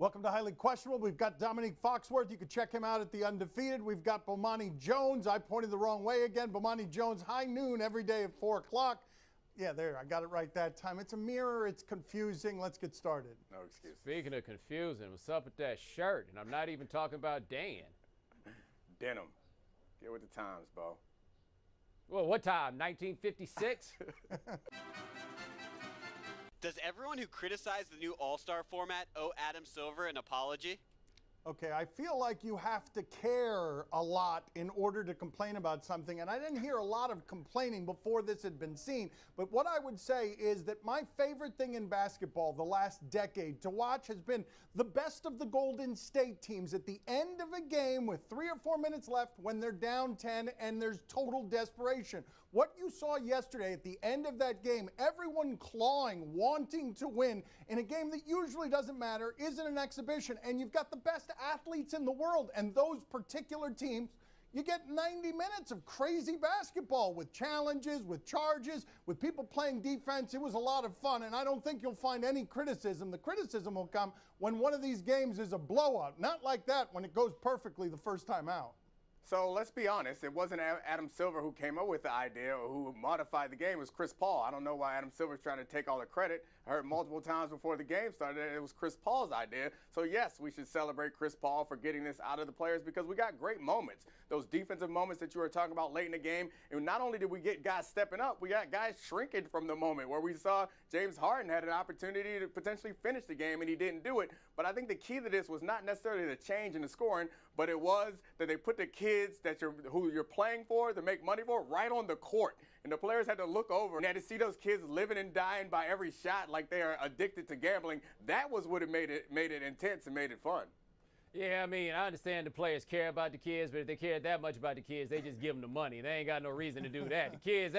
Welcome to Highly Questionable. We've got Dominique Foxworth. You can check him out at The Undefeated. We've got Bomani Jones. I pointed the wrong way again. Bomani Jones, high noon every day at 4 o'clock. Yeah, there, I got it right that time. It's a mirror. It's confusing. Let's get started. No excuse. Speaking of confusing, what's up with that shirt? And I'm not even talking about Dan. Denim. Get with the times, Bo. Well, what time? 1956? Does everyone who criticized the new All-Star format owe Adam Silver an apology? Okay, I feel like you have to care a lot in order to complain about something, and I didn't hear a lot of complaining before this had been seen. But what I would say is that my favorite thing in basketball the last decade to watch has been the best of the Golden State teams at the end of a game with 3 or 4 minutes left when they're down 10 and there's total desperation. What you saw yesterday at the end of that game, everyone clawing, wanting to win in a game that usually doesn't matter, isn't an exhibition, and you've got the best athletes in the world, and those particular teams, you get 90 minutes of crazy basketball with challenges, with charges, with people playing defense. It was a lot of fun, and I don't think you'll find any criticism. The criticism will come when one of these games is a blowout, not like that when it goes perfectly the first time out. So let's be honest, it wasn't Adam Silver who came up with the idea or who modified the game. It was Chris Paul. I don't know why Adam Silver's trying to take all the credit. I heard multiple times before the game started that it was Chris Paul's idea. So yes, we should celebrate Chris Paul for getting this out of the players because we got great moments. Those defensive moments that you were talking about late in the game. And not only did we get guys stepping up, we got guys shrinking from the moment where we saw James Harden had an opportunity to potentially finish the game and he didn't do it. But I think the key to this was not necessarily the change in the scoring, but it was that they put the kids that who you're playing for, to make money for, right on the court. And the players had to look over and had to see those kids living and dying by every shot like they are addicted to gambling. That was what made it intense and made it fun. Yeah, I mean, I understand the players care about the kids, but if they cared that much about the kids, they just give them the money. They ain't got no reason to do that. The kids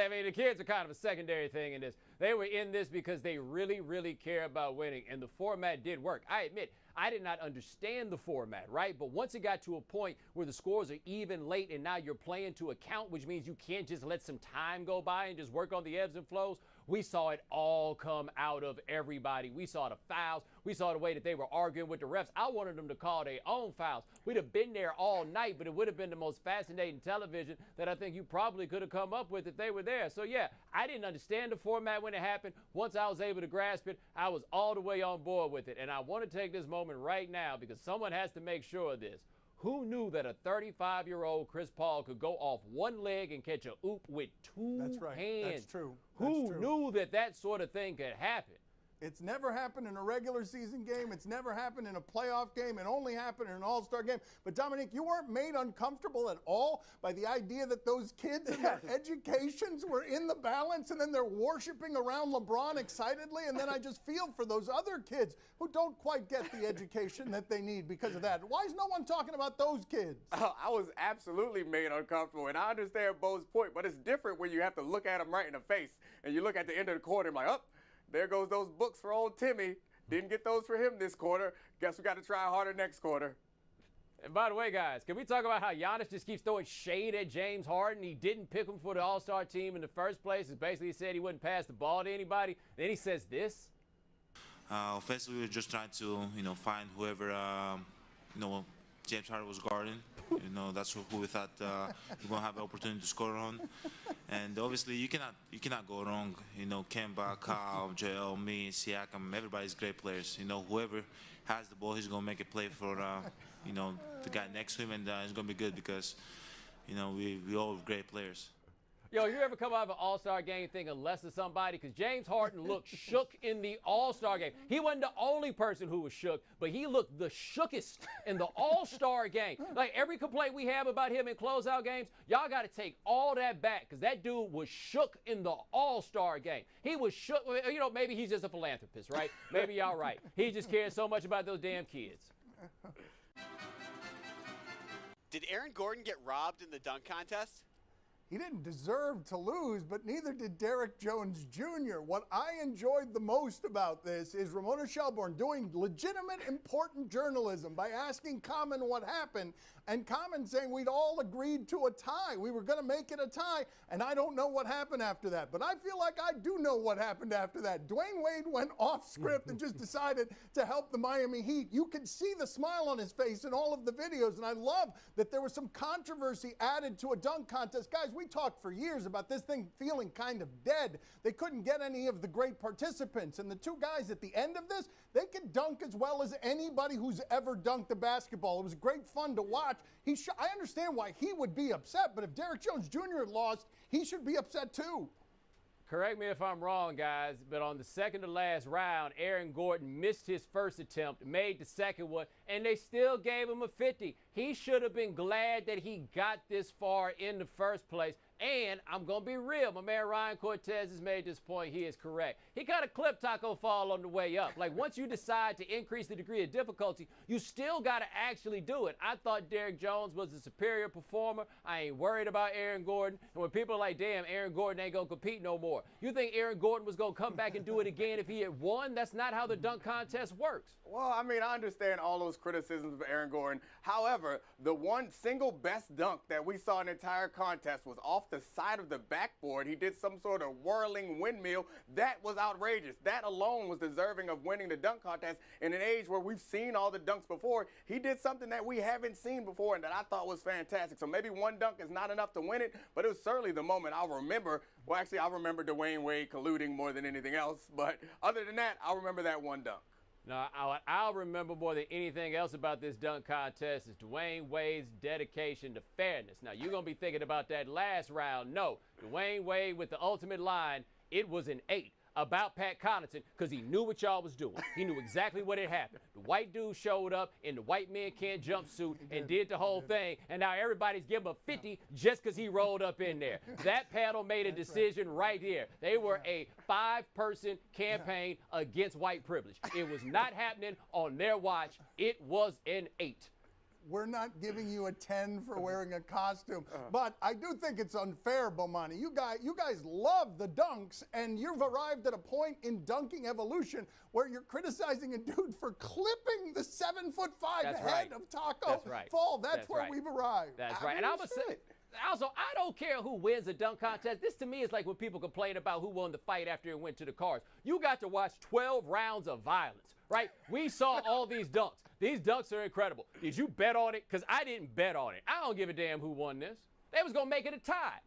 are kind of a secondary thing in this. They were in this because they really, really care about winning, and the format did work. I admit, I did not understand the format, right? But once it got to a point where the scores are even late and now you're playing to account, which means you can't just let some time go by and just work on the ebbs and flows, we saw it all come out of everybody. We saw the fouls. We saw the way that they were arguing with the refs. I wanted them to call their own fouls. We'd have been there all night, but it would have been the most fascinating television that I think you probably could have come up with if they were there. So, yeah, I didn't understand the format when it happened. Once I was able to grasp it, I was all the way on board with it. And I want to take this moment right now because someone has to make sure of this. Who knew that a 35-year-old Chris Paul could go off one leg and catch a oop with two hands? That's right. That's true. Who knew that that sort of thing could happen? It's never happened in a regular season game. It's never happened in a playoff game. It only happened in an all-star game. But, Dominique, you weren't made uncomfortable at all by the idea that those kids and their educations were in the balance and then they're worshiping around LeBron excitedly. And then I just feel for those other kids who don't quite get the education that they need because of that. Why is no one talking about those kids? I was absolutely made uncomfortable, and I understand Bo's point, but it's different when you have to look at him right in the face and you look at the end of the quarter and like, oh, there goes those books for old Timmy. Didn't get those for him this quarter. Guess we got to try harder next quarter. And by the way, guys, can we talk about how Giannis just keeps throwing shade at James Harden? He didn't pick him for the All-Star team in the first place. He basically said he wouldn't pass the ball to anybody. Then he says this. Offensively, we were just trying to, find whoever, James Harden was guarding. That's who we thought we're gonna have an opportunity to score on. And obviously, you cannot go wrong. Kemba, Kyle, Joel, me, Siakam, everybody's great players. Whoever has the ball, he's gonna make a play for the guy next to him, and it's gonna be good because we all have great players. Yo, you ever come out of an All-Star game thinking less of somebody? Because James Harden looked shook in the All-Star game. He wasn't the only person who was shook, but he looked the shookest in the All-Star game. Like every complaint we have about him in closeout games, y'all got to take all that back because that dude was shook in the All-Star game. He was shook. Maybe he's just a philanthropist, right? Maybe y'all right. He just cares so much about those damn kids. Did Aaron Gordon get robbed in the dunk contest? he didn't deserve to lose, but neither did Derek Jones Jr. What I enjoyed the most about this is Ramona Shelburne doing legitimate, important journalism by asking Common what happened, and Common saying we'd all agreed to a tie. We were going to make it a tie, and I don't know what happened after that. But I feel like I do know what happened after that. Dwayne Wade went off script and just decided to help the Miami Heat. You could see the smile on his face in all of the videos, and I love that there was some controversy added to a dunk contest. Guys, we talked for years about this thing feeling kind of dead. They couldn't get any of the great participants, and the two guys at the end of this, they could dunk as well as anybody who's ever dunked a basketball. It was great fun to watch. I understand why he would be upset, but if Derek Jones Jr. had lost, he should be upset too. Correct me if I'm wrong, guys, but on the second to last round, Aaron Gordon missed his first attempt, made the second one, and they still gave him a 50. He should have been glad that he got this far in the first place. And I'm going to be real. My man Ryan Cortez has made this point. He is correct. He got a clip Taco Fall on the way up. Like, once you decide to increase the degree of difficulty, you still got to actually do it. I thought Derek Jones was a superior performer. I ain't worried about Aaron Gordon. And when people are like, damn, Aaron Gordon ain't going to compete no more. You think Aaron Gordon was going to come back and do it again if he had won? That's not how the dunk contest works. Well, I mean, I understand all those criticisms of Aaron Gordon. However, the one single best dunk that we saw in the entire contest was off the side of the backboard. He did some sort of whirling windmill. That was outrageous. That alone was deserving of winning the dunk contest. In an age where we've seen all the dunks before, he did something that we haven't seen before and that I thought was fantastic. So maybe one dunk is not enough to win it, but it was certainly the moment I'll remember. Well, actually, I'll remember Dwayne Wade colluding more than anything else. But other than that, I'll remember that one dunk. Now, I'll remember more than anything else about this dunk contest is Dwayne Wade's dedication to fairness. Now, you're going to be thinking about that last round. No, Dwayne Wade with the ultimate line, it was an 8 about Pat Connaughton because he knew what y'all was doing. He knew exactly what had happened. The white dude showed up in the white man can't jumpsuit and did the whole thing, and now everybody's giving him a 50 just because he rolled up in there. That panel made a decision right here. They were a 5-person campaign against white privilege. It was not happening on their watch. It was an 8. We're not giving you a 10 for wearing a costume, but I do think it's unfair, Bomani. You guys love the dunks, and you've arrived at a point in dunking evolution where you're criticizing a dude for clipping the 7'5" head of Taco Fall. That's where we've arrived. That's right. And I was saying, also, I don't care who wins the dunk contest. This to me is like when people complain about who won the fight after it went to the cards. You got to watch 12 rounds of violence, right? We saw all these dunks. These dunks are incredible. Did you bet on it? Because I didn't bet on it. I don't give a damn who won this. They was going to make it a tie.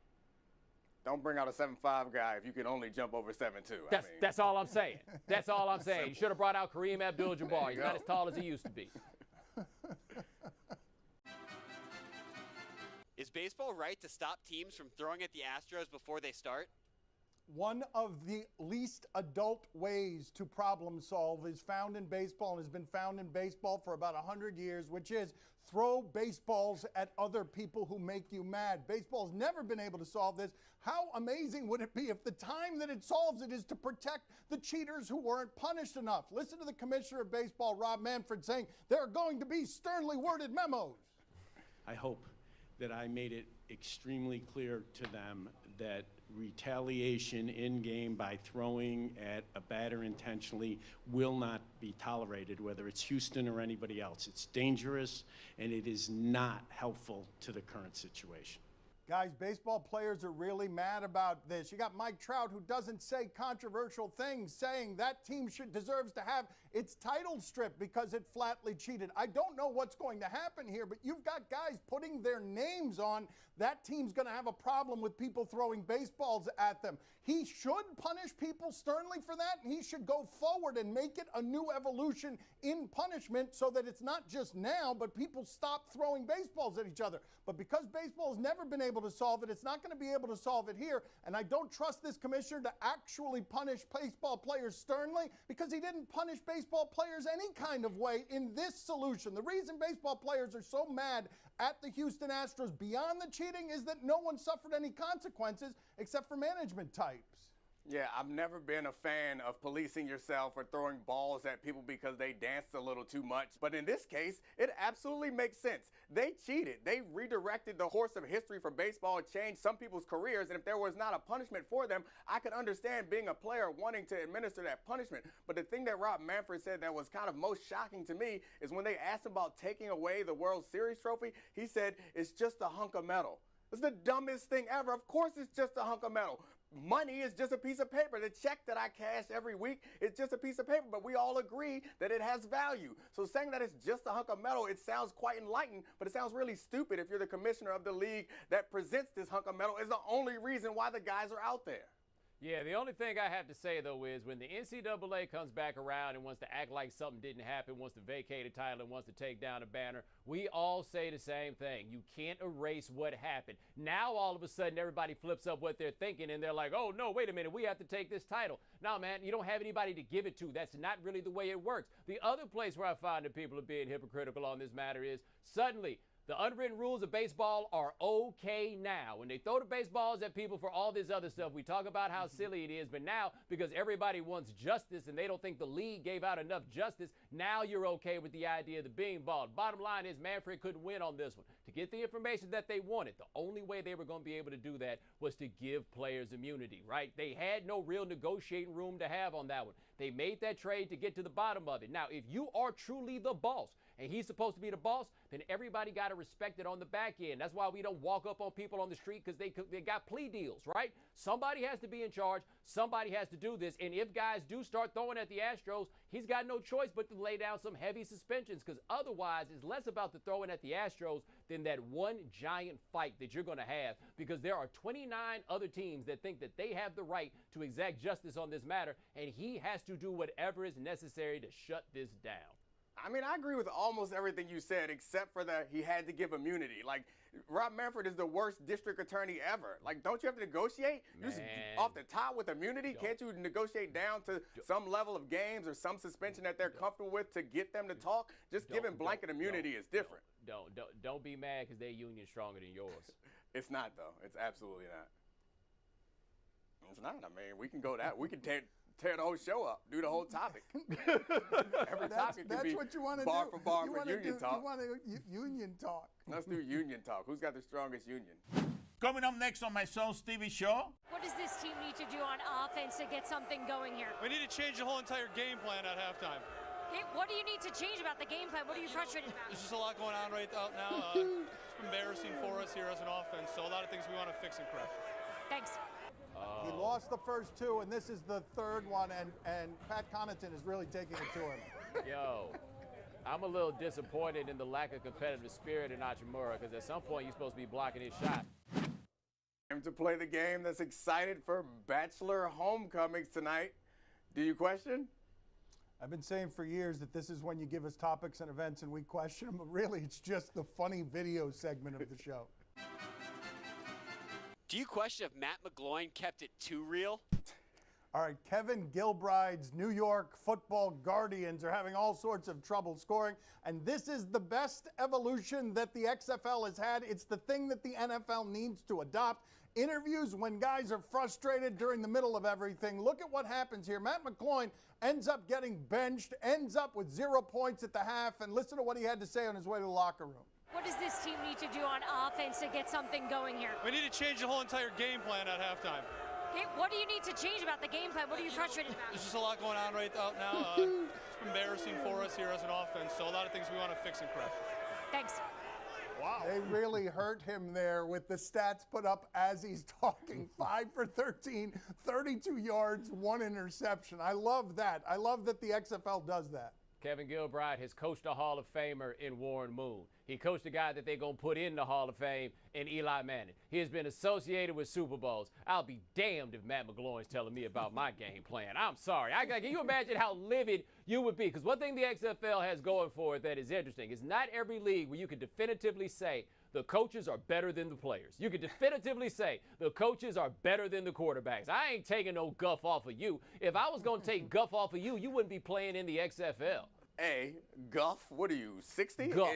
Don't bring out a 7'5" guy if you can only jump over 7'2". That's all I'm saying. That's all I'm saying. You should have brought out Kareem Abdul-Jabbar. He's not as tall as he used to be. Is baseball right to stop teams from throwing at the Astros before they start? One of the least adult ways to problem solve is found in baseball and has been found in baseball for about 100 years, which is throw baseballs at other people who make you mad. Baseball's never been able to solve this. How amazing would it be if the time that it solves it is to protect the cheaters who weren't punished enough? Listen to the commissioner of baseball, Rob Manfred, saying there are going to be sternly worded memos. I hope that I made it extremely clear to them that retaliation in game by throwing at a batter intentionally will not be tolerated, whether it's Houston or anybody else. It's dangerous and it is not helpful to the current situation. Guys, baseball players are really mad about this. You got Mike Trout, who doesn't say controversial things, saying that team deserves to have its title stripped because it flatly cheated. I don't know what's going to happen here, but you've got guys putting their names on that team's going to have a problem with people throwing baseballs at them. He should punish people sternly for that, and he should go forward and make it a new evolution in punishment so that it's not just now, but people stop throwing baseballs at each other. But because baseball has never been able to solve it, it's not going to be able to solve it here, and I don't trust this commissioner to actually punish baseball players sternly because he didn't punish baseball players any kind of way in this solution. The reason baseball players are so mad at the Houston Astros beyond the cheating is that no one suffered any consequences except for management types. Yeah, I've never been a fan of policing yourself or throwing balls at people because they danced a little too much. But in this case, it absolutely makes sense. They cheated. They redirected the horse of history for baseball, changed some people's careers, and if there was not a punishment for them, I could understand being a player wanting to administer that punishment. But the thing that Rob Manfred said that was kind of most shocking to me is when they asked him about taking away the World Series trophy, he said, it's just a hunk of metal. It's the dumbest thing ever. Of course it's just a hunk of metal. Money is just a piece of paper. The check that I cash every week is just a piece of paper, but we all agree that it has value. So saying that it's just a hunk of metal, it sounds quite enlightened, but it sounds really stupid if you're the commissioner of the league that presents this hunk of metal is the only reason why the guys are out there. Yeah, the only thing I have to say, though, is when the NCAA comes back around and wants to act like something didn't happen, wants to vacate a title and wants to take down a banner, we all say the same thing. You can't erase what happened. Now, all of a sudden, everybody flips up what they're thinking, and they're like, oh, no, wait a minute, we have to take this title. No, man, you don't have anybody to give it to. That's not really the way it works. The other place where I find that people are being hypocritical on this matter is suddenly the unwritten rules of baseball are okay now. When they throw the baseballs at people for all this other stuff, we talk about how silly it is, but now, because everybody wants justice and they don't think the league gave out enough justice, now you're okay with the idea of the beanball. Bottom line is Manfred couldn't win on this one. To get the information that they wanted, the only way they were going to be able to do that was to give players immunity, right? They had no real negotiating room to have on that one. They made that trade to get to the bottom of it. Now, if you are truly the boss, and he's supposed to be the boss, then everybody got to respect it on the back end. That's why we don't walk up on people on the street because they got plea deals, right? Somebody has to be in charge. Somebody has to do this. And if guys do start throwing at the Astros, he's got no choice but to lay down some heavy suspensions, because otherwise it's less about the throwing at the Astros than that one giant fight that you're going to have, because there are 29 other teams that think that they have the right to exact justice on this matter, and he has to do whatever is necessary to shut this down. I mean, I agree with almost everything you said, except for that he had to give immunity. Like, Rob Manfred is the worst district attorney ever. Like, don't you have to negotiate? You just off the top with immunity? Can't you negotiate down to some level of games or some suspension that they're comfortable with to get them to talk? Just giving blanket immunity is different. Don't be mad because their union's stronger than yours. It's not, though. It's absolutely not. It's not. I mean, we can go that. We can tear the whole show up, do the whole topic. Every topic could be what you want to bar do. for bar you for union talk. You want to union talk. Let's do union talk. Who's got the strongest union? Coming up next on my son Stevie show. What does this team need to do on offense to get something going here? We need to change the whole entire game plan at halftime. Hey, what do you need to change about the game plan? What are you frustrated about? There's just a lot going on right out now. It's embarrassing for us here as an offense, so a lot of things we want to fix and correct. Thanks. He lost the first two, and this is the third one, and Pat Connaughton is really taking it to him. Yo, I'm a little disappointed in the lack of competitive spirit in Hachimura, because at some point you're supposed to be blocking his shot. Time to play the game that's excited for Bachelor homecomings tonight. Do you question? I've been saying for years that this is when you give us topics and events and we question them, but really it's just the funny video segment of the show. Do you question if Matt McGloin kept it too real? All right, Kevin Gilbride's New York Football Guardians are having all sorts of trouble scoring, and this is the best evolution that the XFL has had. It's the thing that the NFL needs to adopt. Interviews when guys are frustrated during the middle of everything. Look at what happens here. Matt McGloin ends up getting benched, ends up with 0 points at the half, and listen to what he had to say on his way to the locker room. What does this team need to do on offense to get something going here? We need to change the whole entire game plan at halftime. Hey, what do you need to change about the game plan? What are you frustrated about? There's just a lot going on right out now. It's embarrassing for us here as an offense, so a lot of things we want to fix and correct. Thanks. Wow. They really hurt him there with the stats put up as he's talking. 5 for 13, 32 yards, 1 interception. I love that. I love that the XFL does that. Kevin Gilbride has coached a Hall of Famer in Warren Moon. He coached a guy that they're going to put in the Hall of Fame in Eli Manning. He has been associated with Super Bowls. I'll be damned if Matt McGloin's telling me about my game plan. I'm sorry. Can you imagine how livid you would be? Because one thing the XFL has going for it that is interesting is not every league where you can definitively say the coaches are better than the players. You can definitively say the coaches are better than the quarterbacks. I ain't taking no guff off of you. If I was going to take guff off of you, you wouldn't be playing in the XFL. A, guff, what are you, 60? Guff.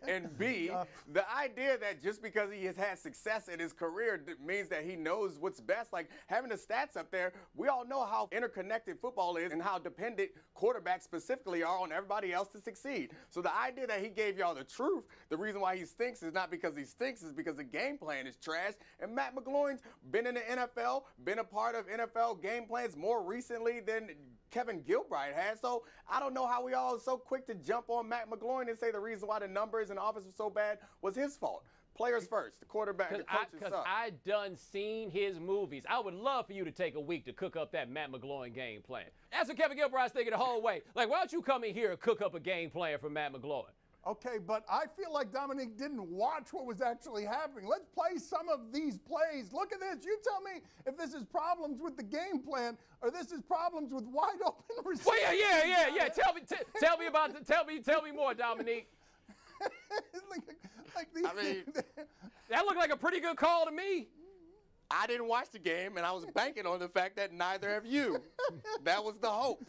And B, the idea that just because he has had success in his career means that he knows what's best. Like, having the stats up there, we all know how interconnected football is and how dependent quarterbacks specifically are on everybody else to succeed. So the idea that he gave y'all the truth, the reason why he stinks is not because he stinks, it's because the game plan is trash. And Matt McGloin's been in the NFL, been a part of NFL game plans more recently than Kevin Gilbride has. So I don't know how we all are so quick to jump on Matt McGloin and say the reason why the numbers and the offense were so bad was his fault. Players first, the quarterback, the coaches Because suck. I done seen his movies. I would love for you to take a week to cook up that Matt McGloin game plan. That's what Kevin Gilbride's thinking the whole way. Like, why don't you come in here and cook up a game plan for Matt McGloin? Okay, but I feel like Dominique didn't watch what was actually happening. Let's play some of these plays. Look at this. You tell me if this is problems with the game plan or this is problems with wide open receivers. Well, yeah. Tell me more, Dominique. like these, I mean, That looked like a pretty good call to me. I didn't watch the game, and I was banking on the fact that neither have you. That was the hope.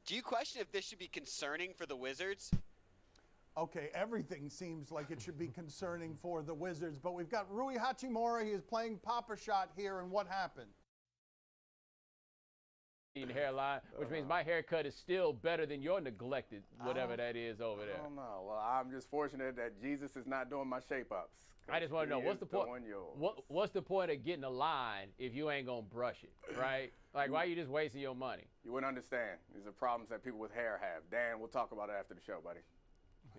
Do you question if this should be concerning for the Wizards? Okay, everything seems like it should be concerning for the Wizards, but we've got Rui Hachimura. He is playing Papa Shot here, and what happened? Hairline, which means my haircut is still better than your neglected, whatever that is over I there. don't know. Well, I'm just fortunate that Jesus is not doing my shape-ups. I just want to know, He what's is the point? doing yours. What's the point of getting a line if you ain't gonna brush it, right? Like, why you just wasting your money? You wouldn't understand. These are problems that people with hair have. Dan, we'll talk about it after the show, buddy.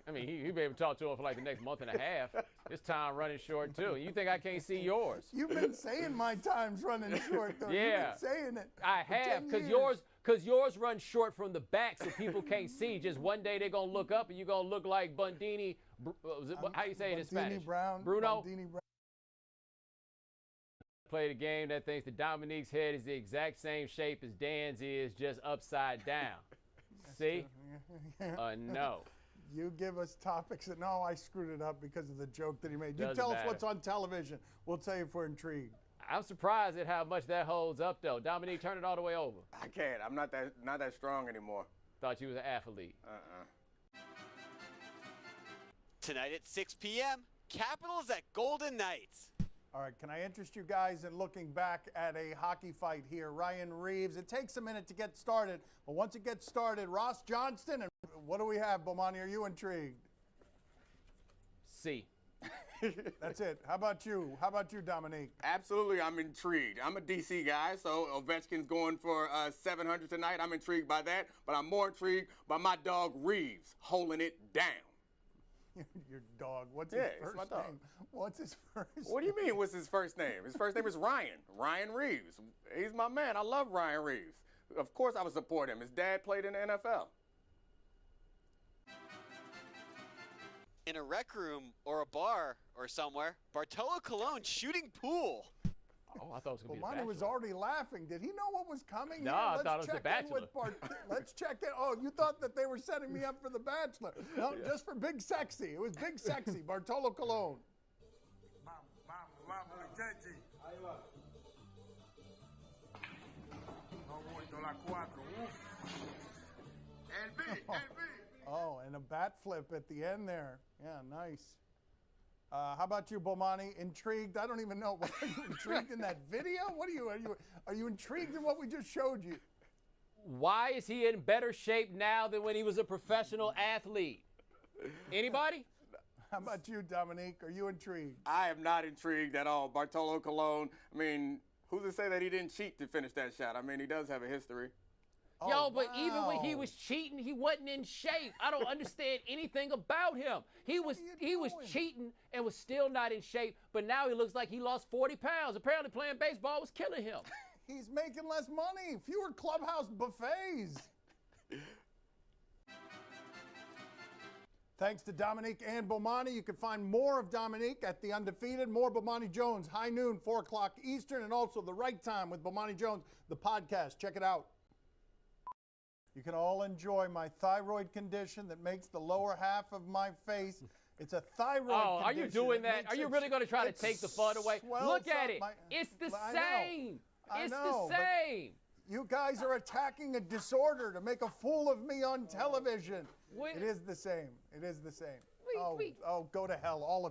I mean, he be able to talk to him for like the next month and a half. His time running short too. You think I can't see yours? You've been saying my time's running short, though. Yeah. You've been saying it. I for have, 10 because years. yours runs short from the back, so people can't see. Just one day they're gonna look up and you're gonna look like Bundini. How you say it in Spanish? Brown, Bruno. Bundini Brown. Played a game that thinks that Dominique's head is the exact same shape as Dan's is, just upside down. See? No. You give us topics that, no, I screwed it up because of the joke that he made. You Doesn't tell us matter. what's on television. We'll tell you if we're intrigued. I'm surprised at how much that holds up, though. Dominique, turn it all the way over. I can't. I'm not that strong anymore. Thought you was an athlete. Tonight at 6 p.m., Capitals at Golden Knights. All right, can I interest you guys in looking back at a hockey fight here? Ryan Reeves, it takes a minute to get started, but once it gets started, Ross Johnston, and what do we have, Bomani? Are you intrigued? C. That's it. How about you? How about you, Dominique? Absolutely, I'm intrigued. I'm a DC guy, so Ovechkin's going for 700 tonight. I'm intrigued by that, but I'm more intrigued by my dog Reeves holding it down. Your dog. What's his Yeah, first it's my dog. name? What's his first What do you mean, what's his first name? His first name is Ryan. Ryan Reeves. He's my man. I love Ryan Reeves. Of course I would support him. His dad played in the NFL. In a rec room or a bar or somewhere, Bartolo Colon shooting pool. Oh, I thought it was going to be a Bomani bachelor. was already laughing. Did he know what was coming? No, here? I Let's thought it was The check in Bachelor. with Let's check in. Oh, you thought that they were setting me up for The Bachelor. No, just for Big Sexy. It was Big Sexy, Bartolo Colon. Oh, and a bat flip at the end there. Yeah, nice. How about you, Bomani? Intrigued? I don't even know. Are you intrigued in that video? What are you intrigued in what we just showed you? Why is he in better shape now than when he was a professional athlete? Anybody? How about you, Dominique? Are you intrigued? I am not intrigued at all. Bartolo Colon, I mean, who's to say that he didn't cheat to finish that shot? I mean, he does have a history. Yo, but even when he wow. was cheating, he wasn't in shape. I don't understand anything about him. He was doing? cheating and was still not in shape, but now he looks like he lost 40 pounds. Apparently playing baseball was killing him. He's making less money. Fewer clubhouse buffets. Thanks to Dominique and Bomani. You can find more of Dominique at The Undefeated, more Bomani Jones, high noon, 4 o'clock Eastern, and also The Right Time with Bomani Jones, the podcast. Check it out. You can all enjoy my thyroid condition that makes the lower half of my face. It's a thyroid Oh, are you condition doing that that? makes Are you it- really going to try to it take the fun away? swells Look at up it. my- It's the I know. same. I It's know, the but same. You guys are attacking a disorder to make a fool of me on television. It is the same. It is the same. Oh, go to hell, all of